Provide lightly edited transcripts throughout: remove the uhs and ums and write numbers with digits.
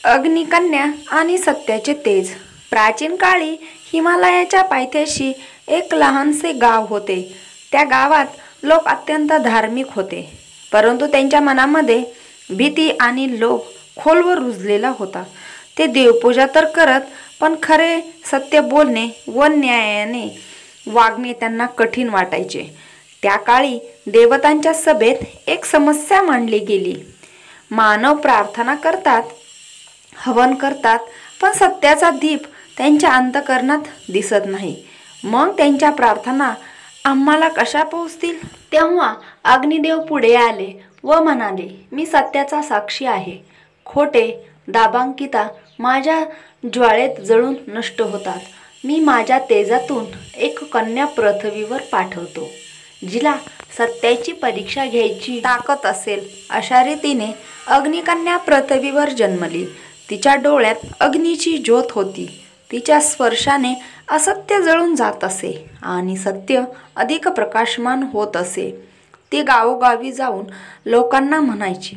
अग्निकन्या आणि सत्याचे तेज. प्राचीन काळी हिमालयाच्या पायथ्याशी एक लहानसे गाव होते. त्या गावात लोक अत्यंत धार्मिक होते, परंतु त्यांच्या मनामध्ये भीती आणि लोभ खोलवर रुजलेला होता. ते देवपूजा तर करत, पण खरे सत्य बोलणे व न्यायाने वागणे त्यांना कठीण वाटायचे. त्या काळी देवतांच्या सभेत एक समस्या मांडली गेली. मानव प्रार्थना करतात, हवन करतात, पण सत्याचा दीप त्यांच्या अंतःकरणात दिसत नाही. मग त्यांच्या प्रार्थना आम्हाला कशा पोहोचतील? तेव्हा अग्निदेव पुढे आले व म्हणाले, मी सत्याचा साक्षी आहे. खोटे दाभांकिता माझ्या ज्वाळेत जळून नष्ट होतात. मी माझ्या तेजातून एक कन्या पृथ्वीवर पाठवतो, जिला सत्याची परीक्षा घ्यायची ताकद असेल. अशा रीतीने अग्निकन्या पृथ्वीवर जन्मली. तिच्या डोळ्यात अग्नीची ज्योत होती. तिच्या स्पर्शाने असत्य जळून जात असे आणि सत्य अधिक प्रकाशमान होत असे. ती गावोगावी जाऊन लोकांना म्हणायची,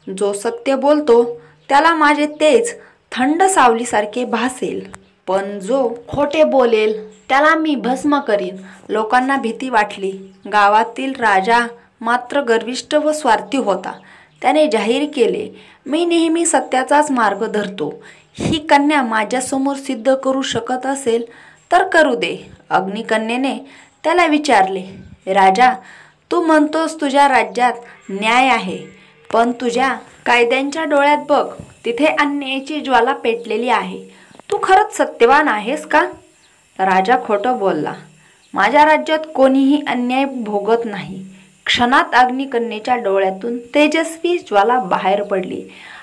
जो सत्य बोलतो त्याला माझे तेज थंड सावलीसारखे भासेल, पण जो खोटे बोलेल त्याला मी भस्म करीन. लोकांना भीती वाटली. गावातील राजा मात्र गर्विष्ठ व स्वार्थी होता. त्याने जाहीर केले, मी नेहमी सत्याचाच मार्ग धरतो. ही कन्या माझ्यासमोर सिद्ध करू शकत असेल तर करू दे. अग्निकन्येने त्याला विचारले, राजा, तू म्हणतोस तुझ्या राज्यात न्याय आहे, पण तुझ्या कायद्यांच्या डोळ्यात बघ, तिथे अन्यायाची ज्वाला पेटलेली आहे. तू खरंच सत्यवान आहेस का? राजा खोटं बोलला. माझ्या राज्यात कोणीही अन्याय भोगत नाही. क्षणात अग्निकन्येच्या डोळ्यातून तेजस्वी ज्वाला बाहेर पडली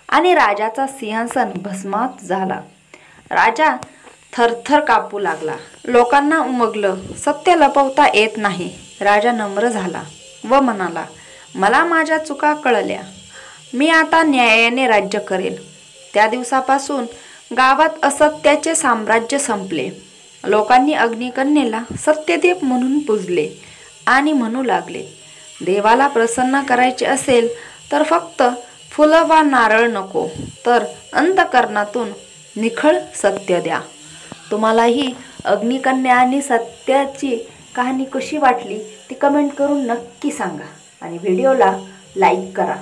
आणि राजाचा सिंहासन भस्मात झाला. राजा थरथर कापू लागला. लोकांना उमगलं, सत्य लपवता येत नाही. राजा नम्र झाला व म्हणाला, मला माझ्या चुका कळल्या. मी आता न्यायाने राज्य करेल. त्या दिवसापासून गावात असत्याचे साम्राज्य संपले. लोकांनी अग्निकन्येला सत्यदेव म्हणून पूजले आणि म्हणू लागले, देवाला प्रसन्न करायचे असेल तर फक्त फुलं वा नारळ नको, तर अंतःकरणातून निखळ सत्य द्या. तुम्हालाही अग्निकन्या आणि सत्याची कहाणी कशी वाटली ती कमेंट करून नक्की सांगा आणि व्हिडिओला लाईक करा.